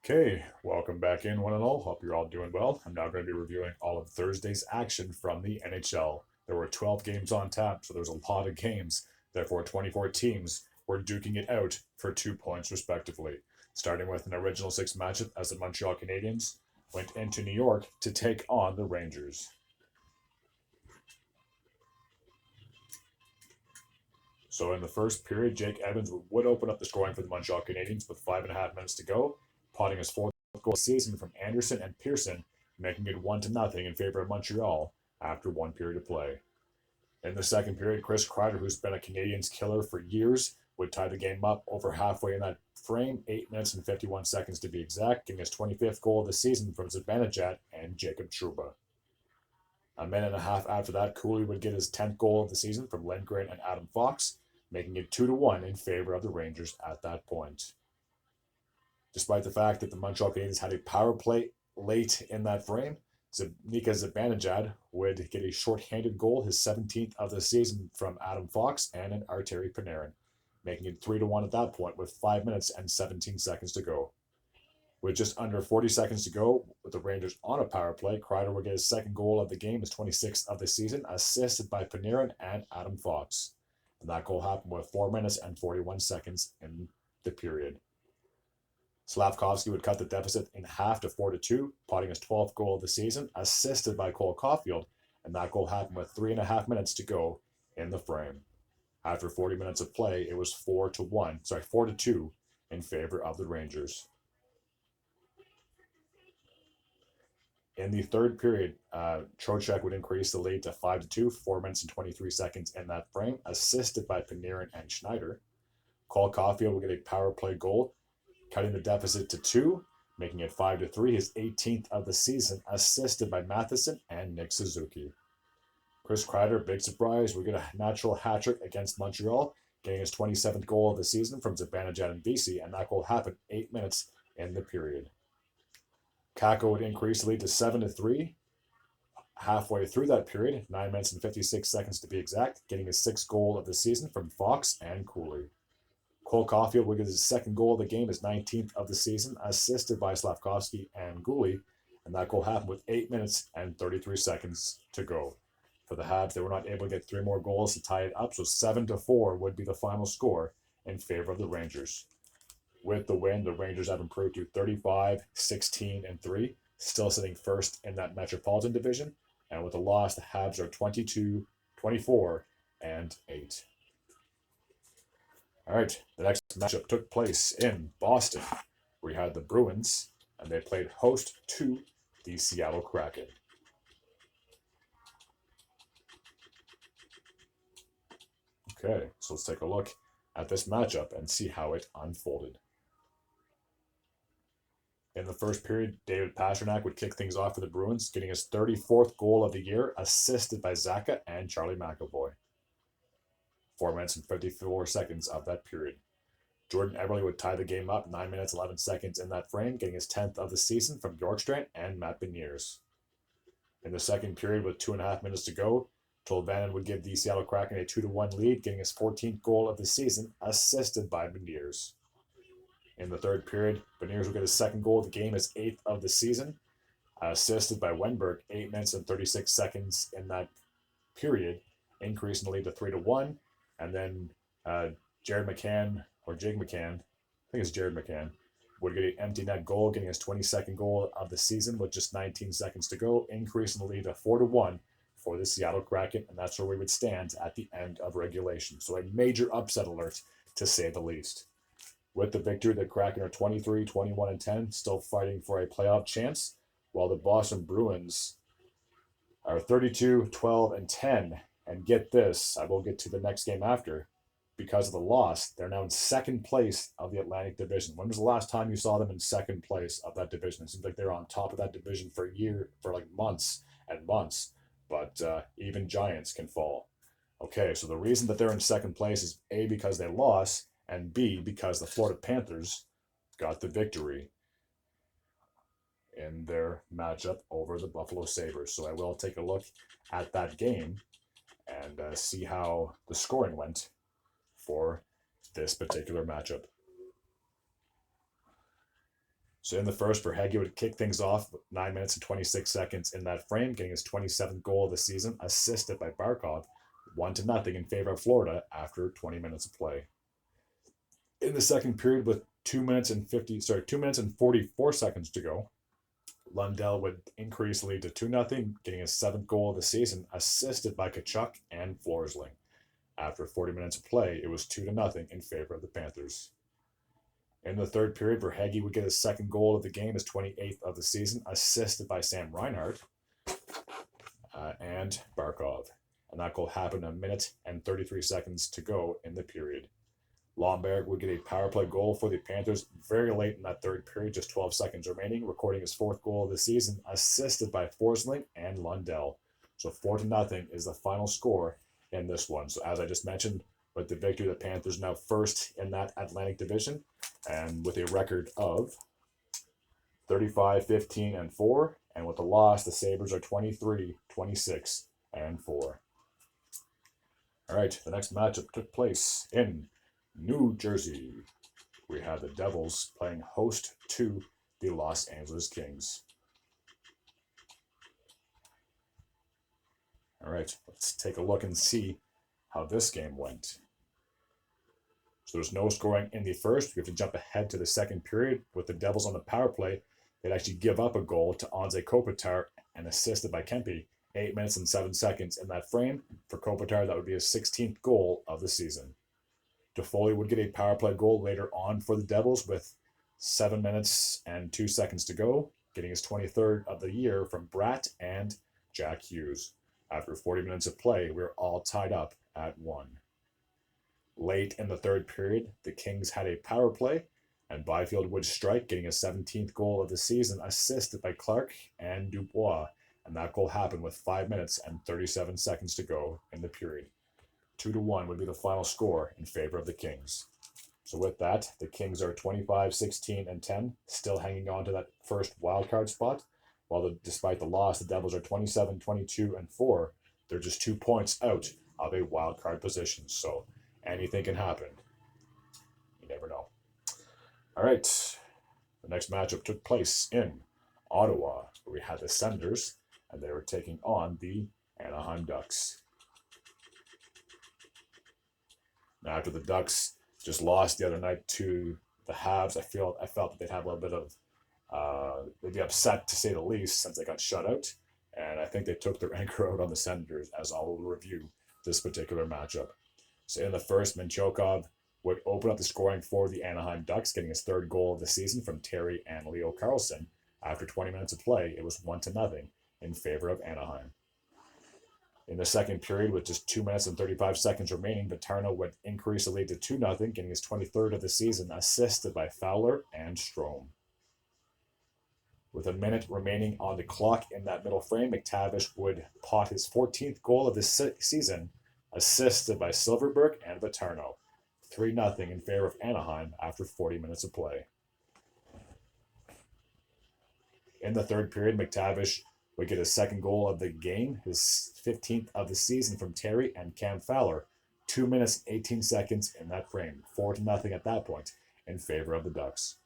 Okay, welcome back in, one and all. Hope you're all doing well. I'm now going to be reviewing all of Thursday's action from the NHL. There were 12 games on tap, so there's a lot of games. Therefore, 24 teams were duking it out for 2 points, respectively. Starting with an original six matchup as the Montreal Canadiens went into New York to take on the Rangers. So in the first period, Jake Evans would open up the scoring for the Montreal Canadiens with 5.5 minutes to go, potting his fourth goal of the season from Anderson and Pearson, making it 1-0 in favor of Montreal after one period of play. In the second period, Chris Kreider, who's been a Canadiens killer for years, would tie the game up over halfway in that frame, 8 minutes and 51 seconds to be exact, getting his 25th goal of the season from Zibanejad and Jacob Trouba. A minute and a half after that, Cooley would get his 10th goal of the season from Lindgren and Adam Fox, making it 2-1 in favor of the Rangers at that point. Despite the fact that the Montreal Canadiens had a power play late in that frame, Nika Zibanejad would get a shorthanded goal, his 17th of the season from Adam Fox and an Arturi Panarin, making it 3-1 at that point with 5 minutes and 17 seconds to go. With just under 40 seconds to go, with the Rangers on a power play, Kreider would get his second goal of the game, his 26th of the season, assisted by Panarin and Adam Fox. And that goal happened with 4 minutes and 41 seconds in the period. Slavkovsky would cut the deficit in half to 4-2, potting his 12th goal of the season, assisted by Cole Caulfield, and that goal happened with 3.5 minutes to go in the frame. After 40 minutes of play, it was 4-2 in favor of the Rangers. In the third period, Trocheck would increase the lead to 5-2, 4 minutes and 23 seconds in that frame, assisted by Panarin and Schneider. Cole Caulfield would get a power play goal, cutting the deficit to 2, making it 5-3, his 18th of the season, assisted by Matheson and Nick Suzuki. Chris Kreider, big surprise, would get a natural hat trick against Montreal, getting his 27th goal of the season from Zibanejad and BC, and that goal happened 8 minutes in the period. Kako would increase the lead to 7-3 halfway through that period, 9 minutes and 56 seconds to be exact, getting his sixth goal of the season from Fox and Cooley. Cole Caulfield would get his second goal of the game, his 19th of the season, assisted by Slavkovsky and Cooley, and that goal happened with 8 minutes and 33 seconds to go. For the Habs, they were not able to get 3 more goals to tie it up, so 7-4 would be the final score in favor of the Rangers. With the win, the Rangers have improved to 35, 16, and 3, still sitting first in that Metropolitan Division. And with the loss, the Habs are 22, 24, and 8. All right, the next matchup took place in Boston. We had the Bruins, and they played host to the Seattle Kraken. Okay, so let's take a look at this matchup and see how it unfolded. In the first period, David Pastrnak would kick things off for the Bruins, getting his 34th goal of the year, assisted by Zacha and Charlie McAvoy. 4 minutes and 54 seconds of that period. Jordan Eberle would tie the game up 9 minutes 11 seconds in that frame, getting his 10th of the season from Bjorkstrand and Matt Beniers. In the second period, with 2.5 minutes to go, Tolvanen would give the Seattle Kraken a 2-1 lead, getting his 14th goal of the season, assisted by Beniers. In the third period, Beniers would get his second goal of the game, his 8th of the season, assisted by Wenberg, 8 minutes and 36 seconds in that period, increasing the lead to 3-1. And then Jake McCann, would get an empty net goal, getting his 22nd goal of the season with just 19 seconds to go, increasing the lead to 4-1 for the Seattle Kraken, and that's where we would stand at the end of regulation. So a major upset alert, to say the least. With the victory, the Kraken are 23, 21, and 10, still fighting for a playoff chance, while the Boston Bruins are 32, 12, and 10. And get this, I will get to the next game after. Because of the loss, they're now in second place of the Atlantic Division. When was the last time you saw them in second place of that division? It seems like they're on top of that division for like months and months. But even giants can fall. Okay, so the reason that they're in second place is A, because they lost, and B, because the Florida Panthers got the victory in their matchup over the Buffalo Sabres. So I will take a look at that game and see how the scoring went for this particular matchup. So in the first, Verhaeghe would kick things off with 9 minutes and 26 seconds in that frame, getting his 27th goal of the season, assisted by Barkov, 1-0 in favor of Florida after 20 minutes of play. In the second period, with 2 minutes and 44 seconds to go, Lundell would increase the lead to 2-0, getting his 7th goal of the season, assisted by Tkachuk and Forsling. After 40 minutes of play, it was 2-0 in favor of the Panthers. In the third period, Verhaeghe would get his 2nd goal of the game, his 28th of the season, assisted by Sam Reinhart and Barkov. And that goal happened 1 minute and 33 seconds to go in the period. Lomberg would get a power play goal for the Panthers very late in that third period, just 12 seconds remaining, recording his 4th goal of the season, assisted by Forsling and Lundell. So 4-0 is the final score in this one. So as I just mentioned, with the victory, the Panthers now first in that Atlantic Division, and with a record of 35-15-4, and with the loss, the Sabres are 23-26-4. All right, the next matchup took place in New Jersey. We had the Devils playing host to the Los Angeles Kings. All right, let's take a look and see how this game went. So there's no scoring in the first. We have to jump ahead to the second period. With the Devils on the power play, they'd actually give up a goal to Anze Kopitar and assisted by Kempe. 8 minutes and 7 seconds in that frame. For Kopitar, that would be his 16th goal of the season. Toffoli would get a power play goal later on for the Devils with 7 minutes and 2 seconds to go, getting his 23rd of the year from Bratt and Jack Hughes. After 40 minutes of play, we were all tied up at 1. Late in the third period, the Kings had a power play, and Byfield would strike, getting his 17th goal of the season, assisted by Clark and Dubois, and that goal happened with 5 minutes and 37 seconds to go in the period. 2-1 would be the final score in favor of the Kings. So with that, the Kings are 25-16-10, still hanging on to that first wildcard spot, while despite the loss, the Devils are 27-22-4. They're just 2 points out of a wildcard position, so anything can happen. You never know. All right, the next matchup took place in Ottawa, where we had the Senators, and they were taking on the Anaheim Ducks. Now, after the Ducks just lost the other night to the Habs, I felt that they'd have a little bit of, they'd be upset to say the least since they got shut out. And I think they took their anger out on the Senators, as I will review this particular matchup. So in the first, Minchokov would open up the scoring for the Anaheim Ducks, getting his 3rd goal of the season from Terry and Leo Carlson. After 20 minutes of play, it was 1-0 in favor of Anaheim. In the second period, with just 2 minutes and 35 seconds remaining, Paterno would increase the lead to 2-0, getting his 23rd of the season, assisted by Fowler and Strome. With a minute remaining on the clock in that middle frame, McTavish would pot his 14th goal of the season, assisted by Silverberg and Paterno. 3-0 in favor of Anaheim after 40 minutes of play. In the third period, McTavish would get his 2nd goal of the game, his 15th of the season from Terry and Cam Fowler. 2 minutes, 18 seconds in that frame. 4-0 at that point in favor of the Ducks.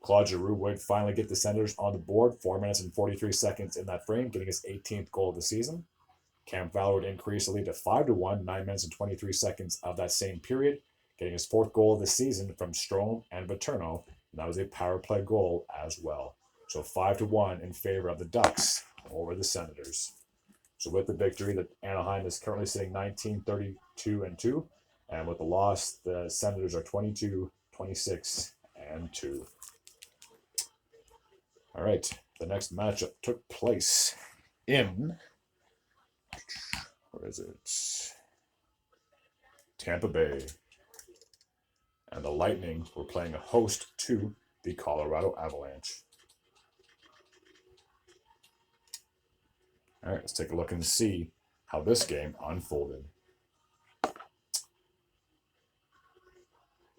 Claude Giroux would finally get the Senators on the board. 4 minutes and 43 seconds in that frame, getting his 18th goal of the season. Cam Fowler would increase the lead to 5-1, 9 minutes and 23 seconds of that same period, getting his 4th goal of the season from Strome and Paterno, and that was a power play goal as well. So 5-1 in favor of the Ducks over the Senators. So with the victory, the Anaheim is currently sitting 19-32-2, and with the loss, the Senators are 22-26-2. All right, the next matchup took place in, where is it? Tampa Bay. And the Lightning were playing a host to the Colorado Avalanche. All right, let's take a look and see how this game unfolded.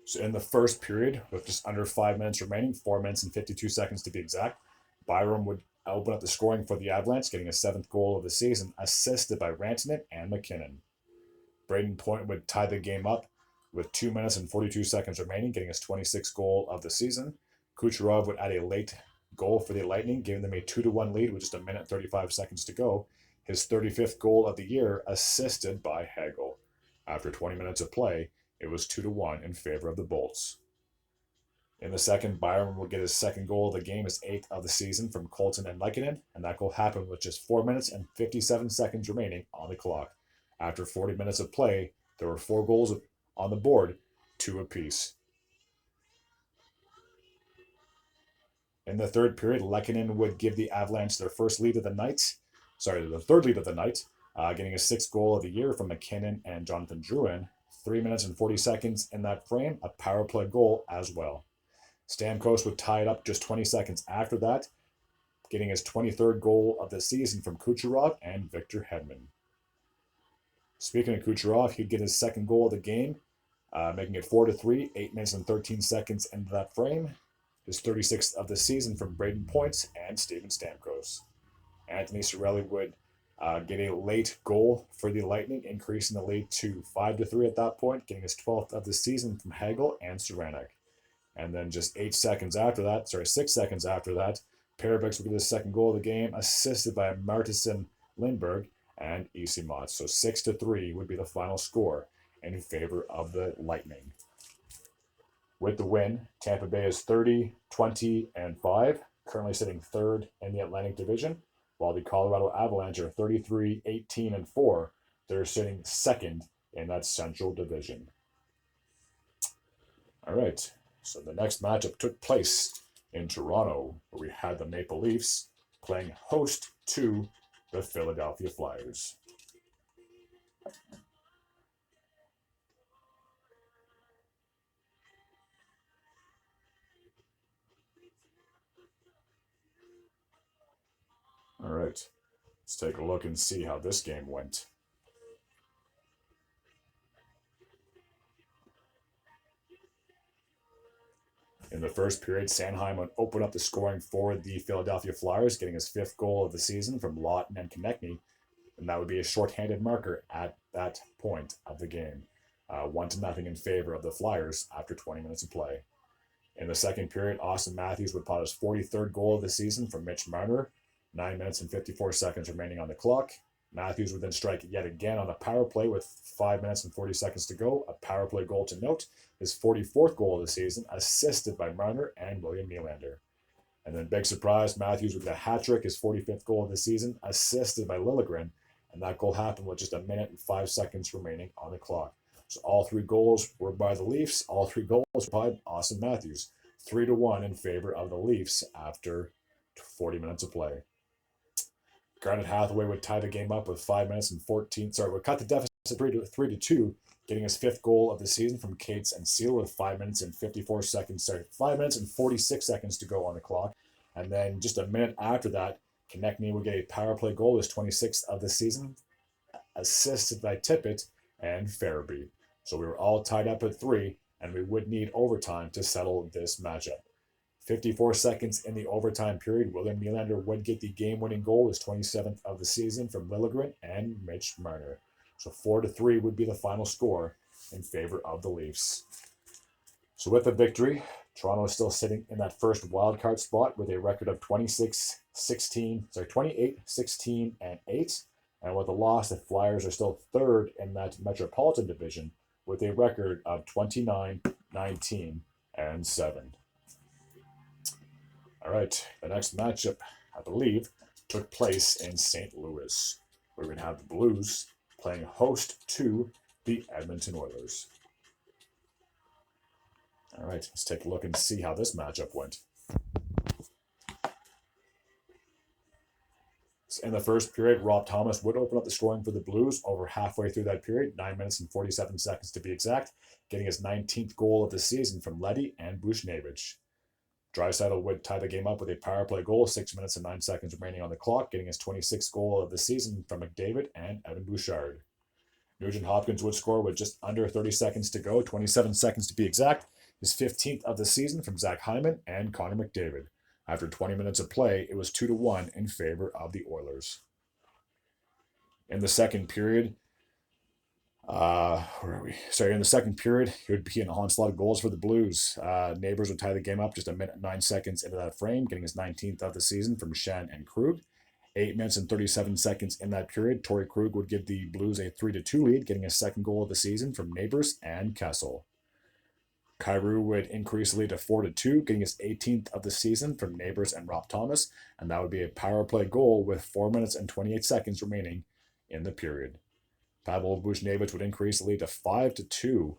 So in the first period, with just under 5 minutes remaining, 4 minutes and 52 seconds to be exact, Byram would open up the scoring for the Avalanche, getting his 7th goal of the season, assisted by Rantanen and McKinnon. Braden Point would tie the game up with 2 minutes and 42 seconds remaining, getting his 26th goal of the season. Kucherov would add a late goal for the Lightning, giving them a 2-1 lead with just a minute 35 seconds to go. His 35th goal of the year, assisted by Hagel. After 20 minutes of play, it was 2-1 in favor of the Bolts. In the second, Byron will get his second goal of the game, his 8th of the season from Colton and Lehkonen, and that goal happened with just 4 minutes and 57 seconds remaining on the clock. After 40 minutes of play, there were 4 goals on the board, 2 apiece. In the third period, Lehkonen would give the Avalanche their first lead of the night. The third lead of the night, getting his 6th goal of the year from McKinnon and Jonathan Drouin. 3 minutes and 40 seconds in that frame, a power play goal as well. Stamkos would tie it up just 20 seconds after that, getting his 23rd goal of the season from Kucherov and Victor Hedman. Speaking of Kucherov, he'd get his 2nd goal of the game, making it 4-3, 8 minutes and 13 seconds into that frame. His 36th of the season from Braden Points and Steven Stamkos. Anthony Cirelli would get a late goal for the Lightning, increasing the lead to 5-3 at that point, getting his 12th of the season from Hagel and Cernak. And then just 6 seconds after that, Perbix would get his 2nd goal of the game, assisted by Martinson, Lindbergh, and Easimont. So 6-3 would be the final score in favor of the Lightning. With the win, Tampa Bay is 30-20-5, currently sitting 3rd in the Atlantic Division, while the Colorado Avalanche are 33-18-4. They're sitting 2nd in that Central Division. All right, so the next matchup took place in Toronto, where we had the Maple Leafs playing host to the Philadelphia Flyers. All right, let's take a look and see how this game went. In the first period, Sanheim would open up the scoring for the Philadelphia Flyers, getting his 5th goal of the season from Lawton and Konechny, and that would be a shorthanded marker at that point of the game. 1-0 in favor of the Flyers after 20 minutes of play. In the second period, Austin Matthews would pot his 43rd goal of the season from Mitch Marner, 9 minutes and 54 seconds remaining on the clock. Matthews would then strike yet again on a power play with 5 minutes and 40 seconds to go. A power play goal to note, his 44th goal of the season, assisted by Marner and William Nylander. And then big surprise, Matthews with a hat trick, his 45th goal of the season, assisted by Liljegren. And that goal happened with just 1 minute and 5 seconds remaining on the clock. So all 3 goals were by the Leafs. All 3 goals were by Austin Matthews. 3-1 in favor of the Leafs after 40 minutes of play. Garnet Hathaway would tie the game up with 5 minutes and 14. Would cut the deficit 3-2, getting his 5th goal of the season from Cates and Seal with 5 minutes and 54 seconds. 5 minutes and 46 seconds to go on the clock. And then just a minute after that, Konechny would get a power play goal, his 26th of the season, assisted by Tippett and Farabee. So we were all tied up at 3, and we would need overtime to settle this matchup. 54 seconds in the overtime period, William Nylander would get the game-winning goal, his 27th of the season from Liljegren and Mitch Marner. So 4-3 would be the final score in favor of the Leafs. So with the victory, Toronto is still sitting in that first wildcard spot with a record of 28, 16, and 8. And with the loss, the Flyers are still 3rd in that Metropolitan Division with a record of 29, 19, and 7. All right, the next matchup, I believe, took place in St. Louis, where we'd have the Blues playing host to the Edmonton Oilers. All right, let's take a look and see how this matchup went. In the first period, Rob Thomas would open up the scoring for the Blues over halfway through that period, 9 minutes and 47 seconds to be exact, getting his 19th goal of the season from Leddy and Buchnevich. Draisaitl would tie the game up with a power play goal, 6 minutes and 9 seconds remaining on the clock, getting his 26th goal of the season from McDavid and Evan Bouchard. Nugent Hopkins would score with just under 30 seconds to go, 27 seconds to be exact, his 15th of the season from Zach Hyman and Connor McDavid. After 20 minutes of play, it was 2-1 in favor of the Oilers. In the second period, Where are we? Sorry, in the second period, it would be an onslaught of goals for the Blues. Neighbors would tie the game up just a minute and 9 seconds into that frame, getting his 19th of the season from Shen and Krug. 8 minutes and 37 seconds in that period, Torrey Krug would give the Blues a 3-2 lead, getting his second goal of the season from Neighbors and Kessel. Kyrou would increase the lead to 4-2, getting his 18th of the season from Neighbors and Rob Thomas, and that would be a power play goal with 4 minutes and 28 seconds remaining in the period. Pavel Buchnevich would increase the lead to 5-2,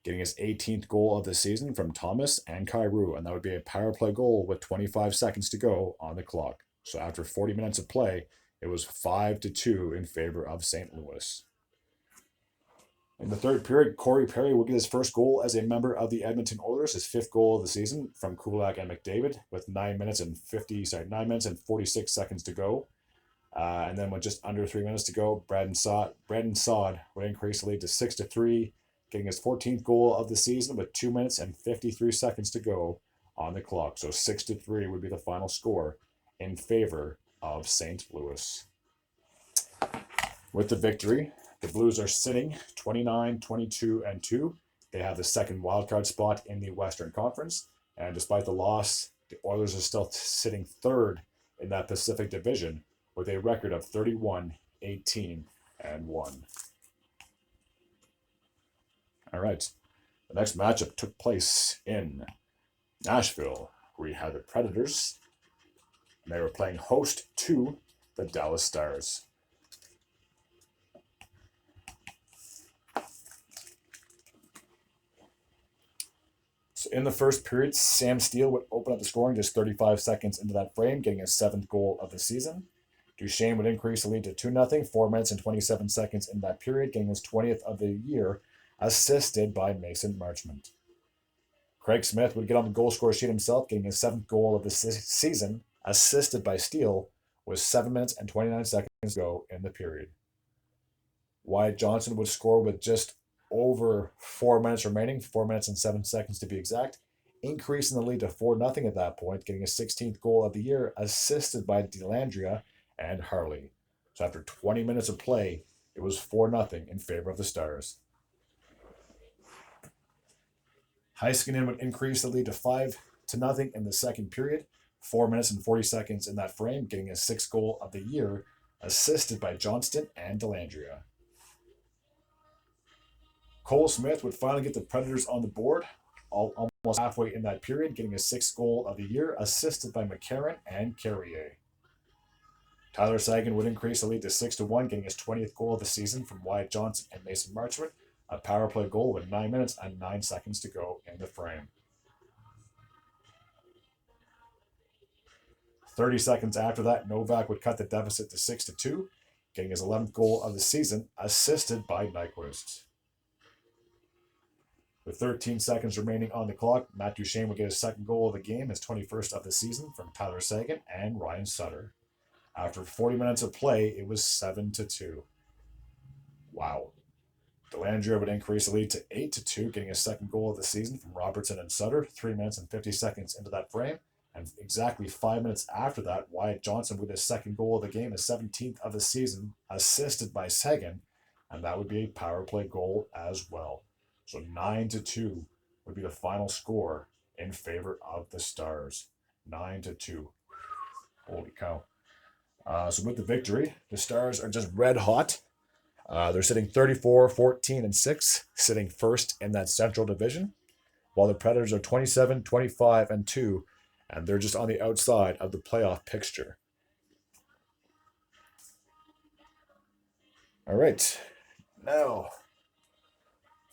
getting his 18th goal of the season from Thomas and Kyrou, and that would be a power play goal with 25 seconds to go on the clock. So after 40 minutes of play, it was 5-2 in favor of St. Louis. In the third period, Corey Perry would get his first goal as a member of the Edmonton Oilers, his 5th goal of the season from Kulak and McDavid, with 9 minutes and 46 seconds to go. And then with just under 3 minutes to go, Braden Saad would increase the lead to 6-3, getting his 14th goal of the season with 2 minutes and 53 seconds to go on the clock. So 6-3 would be the final score in favor of St. Louis. With the victory, the Blues are sitting 29-22-2. They have the second wildcard spot in the Western Conference. And despite the loss, the Oilers are still sitting third in that Pacific Division with a record of 31-18-1. All right. The next matchup took place in Nashville. We had the Predators, and they were playing host to the Dallas Stars. So in the first period, Sam Steele would open up the scoring just 35 seconds into that frame, getting his 7th goal of the season. Duchesne would increase the lead to 2-0, 4 minutes and 27 seconds in that period, getting his 20th of the year, assisted by Mason Marchment. Craig Smith would get on the goal score sheet himself, getting his 7th goal of the season, assisted by Steele, with 7 minutes and 29 seconds to go in the period. Wyatt Johnson would score with just over 4 minutes remaining, 4 minutes and 7 seconds to be exact, increasing the lead to 4-0 at that point, getting his 16th goal of the year, assisted by Dellandrea and Harley. So after 20 minutes of play, it was 4-0 in favor of the Stars. Heiskanen would increase the lead to 5-0 in the second period, 4 minutes and 40 seconds in that frame, getting his 6th goal of the year, assisted by Johnston and Dellandrea. Cole Smith would finally get the Predators on the board, almost halfway in that period, getting his 6th goal of the year, assisted by McCarron and Carrier. Tyler Seguin would increase the lead to 6-1, getting his 20th goal of the season from Wyatt Johnson and Mason Marchment, a power play goal with 9 minutes and 9 seconds to go in the frame. 30 seconds after that, Novak would cut the deficit to 6-2, getting his 11th goal of the season, assisted by Nyquist. With 13 seconds remaining on the clock, Matt Duchesne would get his 2nd goal of the game, his 21st of the season, from Tyler Seguin and Ryan Sutter. After 40 minutes of play, it was 7-2. Wow. Dellandrea would increase the lead to 8-2, getting his 2nd goal of the season from Robertson and Sutter, 3 minutes and 50 seconds into that frame. And exactly 5 minutes after that, Wyatt Johnson with his 2nd goal of the game, his 17th of the season, assisted by Seguin, and that would be a power play goal as well. So 9-2 would be the final score in favor of the Stars. 9-2. Holy cow. So with the victory, the Stars are just red hot. They're sitting 34-14-6, sitting first in that Central Division, while the Predators are 27-25-2, and they're just on the outside of the playoff picture. All right. Now,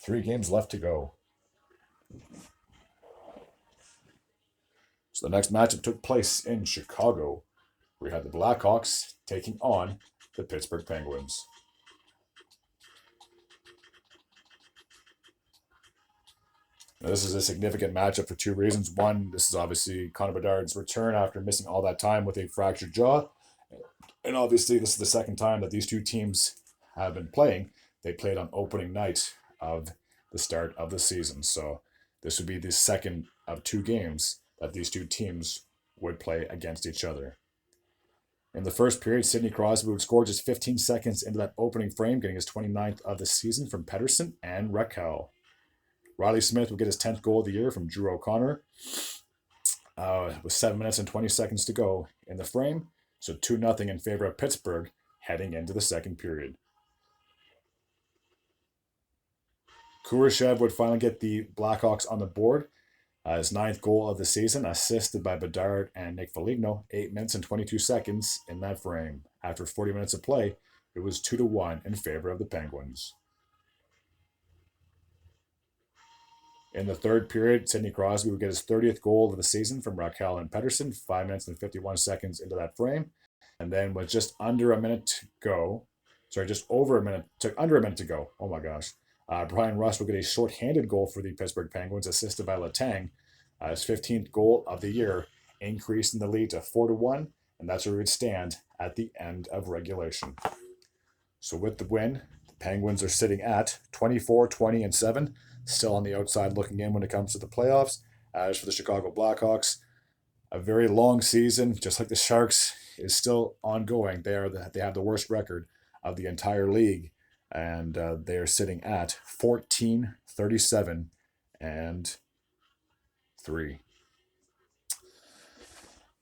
3 games left to go. So the next matchup took place in Chicago. We had the Blackhawks taking on the Pittsburgh Penguins. Now, this is a significant matchup for 2 reasons. One, this is obviously Connor Bedard's return after missing all that time with a fractured jaw. And obviously, this is the second time that these 2 teams have been playing. They played on opening night of the start of the season. So this would be the second of 2 games that these 2 teams would play against each other. In the first period, Sidney Crosby would score just 15 seconds into that opening frame, getting his 29th of the season from Pettersson and Raquel. Riley Smith would get his 10th goal of the year from Drew O'Connor with 7 minutes and 20 seconds to go in the frame. So 2-0 in favor of Pittsburgh heading into the second period. Kurashev would finally get the Blackhawks on the board. His 9th goal of the season, assisted by Bedard and Nick Foligno, 8 minutes and 22 seconds in that frame. After 40 minutes of play, it was 2-1 in favor of the Penguins. In the third period, Sidney Crosby would get his 30th goal of the season from Raquel and Pettersson, 5 minutes and 51 seconds into that frame. And then with just under a minute to go, just over a minute, took under a minute to go. Oh my gosh. Brian Rust will get a short-handed goal for the Pittsburgh Penguins, assisted by Letang. His 15th goal of the year, increasing the lead to 4-1, and that's where we would stand at the end of regulation. So with the win, the Penguins are sitting at 24-20-7, still on the outside looking in when it comes to the playoffs. As for the Chicago Blackhawks, a very long season, just like the Sharks, is still ongoing. They have the worst record of the entire league, and they are sitting at 14-37-3.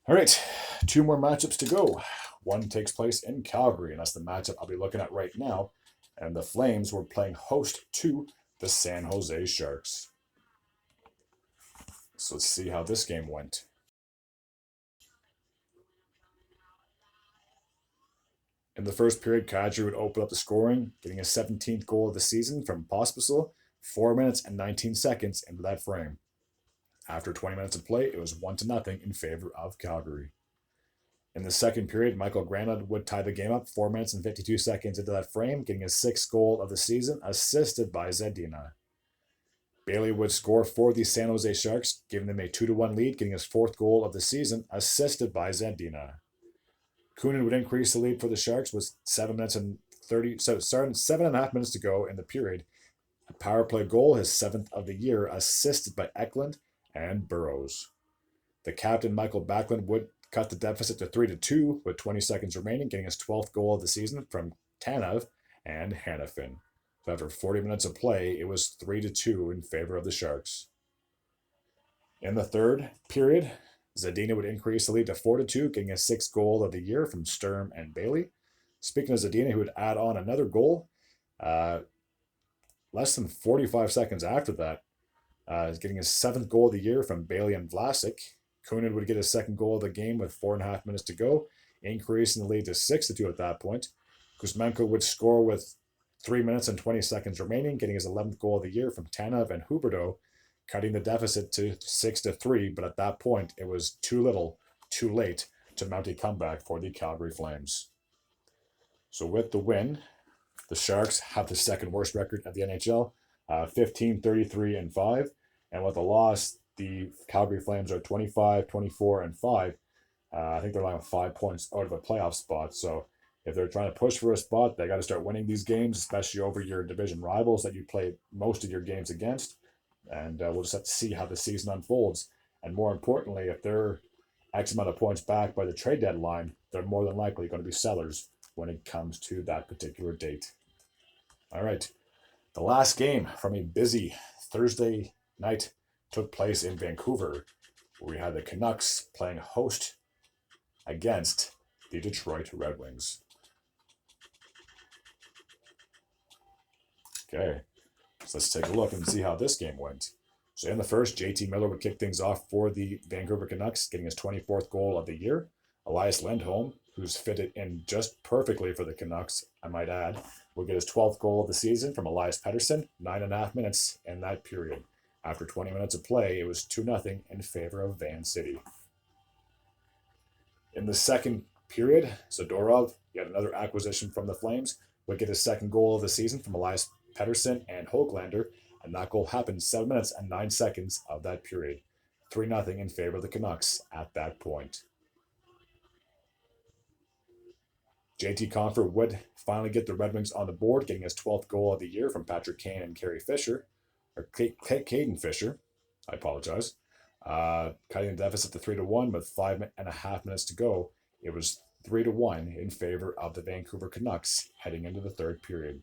All right, 2 more matchups to go. One takes place in Calgary, and that's the matchup I'll be looking at right now. And the Flames were playing host to the San Jose Sharks. So let's see how this game went. In the first period, Kadri would open up the scoring, getting his 17th goal of the season from Pospisil, 4 minutes and 19 seconds into that frame. After 20 minutes of play, it was 1-0 in favor of Calgary. In the second period, Michael Granlund would tie the game up 4 minutes and 52 seconds into that frame, getting his 6th goal of the season, assisted by Zadina. Bailey would score for the San Jose Sharks, giving them a 2-1 lead, getting his 4th goal of the season, assisted by Zadina. Kunin would increase the lead for the Sharks with 7.5 minutes to go in the period. A power play goal, his 7th of the year, assisted by Eklund and Burrows. The captain, Michael Backlund, would cut the deficit to 3-2 with 20 seconds remaining, getting his 12th goal of the season from Tanev and Hanifin. So after 40 minutes of play, it was 3-2 in favor of the Sharks. In the third period, Zadina would increase the lead to 4-2, getting his 6th goal of the year from Sturm and Bailey. Speaking of Zadina, he would add on another goal less than 45 seconds after that, getting his 7th goal of the year from Bailey and Vlasic. Kunin would get his 2nd goal of the game with 4.5 minutes to go, increasing the lead to 6-2 at that point. Kuzmenko would score with 3 minutes and 20 seconds remaining, getting his 11th goal of the year from Tanev and Huberdeau, cutting the deficit to 6-3, but at that point, it was too little, too late to mount a comeback for the Calgary Flames. So with the win, the Sharks have the 2nd worst record of the NHL, 15-33-5, and with the loss, the Calgary Flames are 25-24-5. I think they're like 5 points out of a playoff spot, so if they're trying to push for a spot, they got to start winning these games, especially over your division rivals that you play most of your games against. And we'll just have to see how the season unfolds. And more importantly, if they're X amount of points back by the trade deadline, they're more than likely going to be sellers when it comes to that particular date. All right. The last game from a busy Thursday night took place in Vancouver, where we had the Canucks playing host against the Detroit Red Wings. Okay. So let's take a look and see how this game went. So in the first, JT Miller would kick things off for the Vancouver Canucks, getting his 24th goal of the year. Elias Lindholm, who's fitted in just perfectly for the Canucks, I might add, will get his 12th goal of the season from Elias Pettersson, 9.5 minutes in that period. After 20 minutes of play, it was 2-0 in favor of Van City. In the second period, Zadorov, yet another acquisition from the Flames, would get his 2nd goal of the season from Elias Pettersson and Höglander, and that goal happened 7 minutes and 9 seconds of that period. 3-0 in favor of the Canucks at that point. JT Compher would finally get the Red Wings on the board, getting his 12th goal of the year from Patrick Kane and Caden Fisher. I apologize. Cutting the deficit to 3-1 with 5.5 minutes to go. It was 3-1 in favor of the Vancouver Canucks heading into the third period.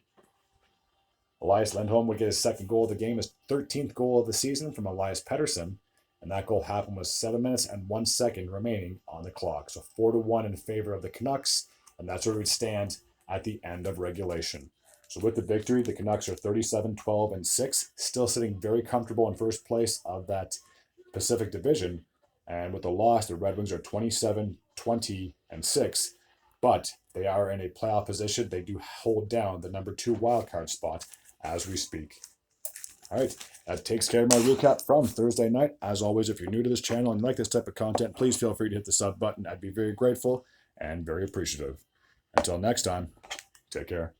Elias Lindholm would get his second goal of the game, his 13th goal of the season from Elias Pettersson, and that goal happened with 7 minutes and 1 second remaining on the clock. So 4-1 in favor of the Canucks, and that's where we stand at the end of regulation. So with the victory, the Canucks are 37-12-6, still sitting very comfortable in first place of that Pacific Division. And with the loss, the Red Wings are 27-20-6, but they are in a playoff position. They do hold down the number 2 wildcard spot as we speak. All right, that takes care of my recap from Thursday night. As always, if you're new to this channel and like this type of content, please feel free to hit the sub button. I'd be very grateful and very appreciative. Until next time, take care.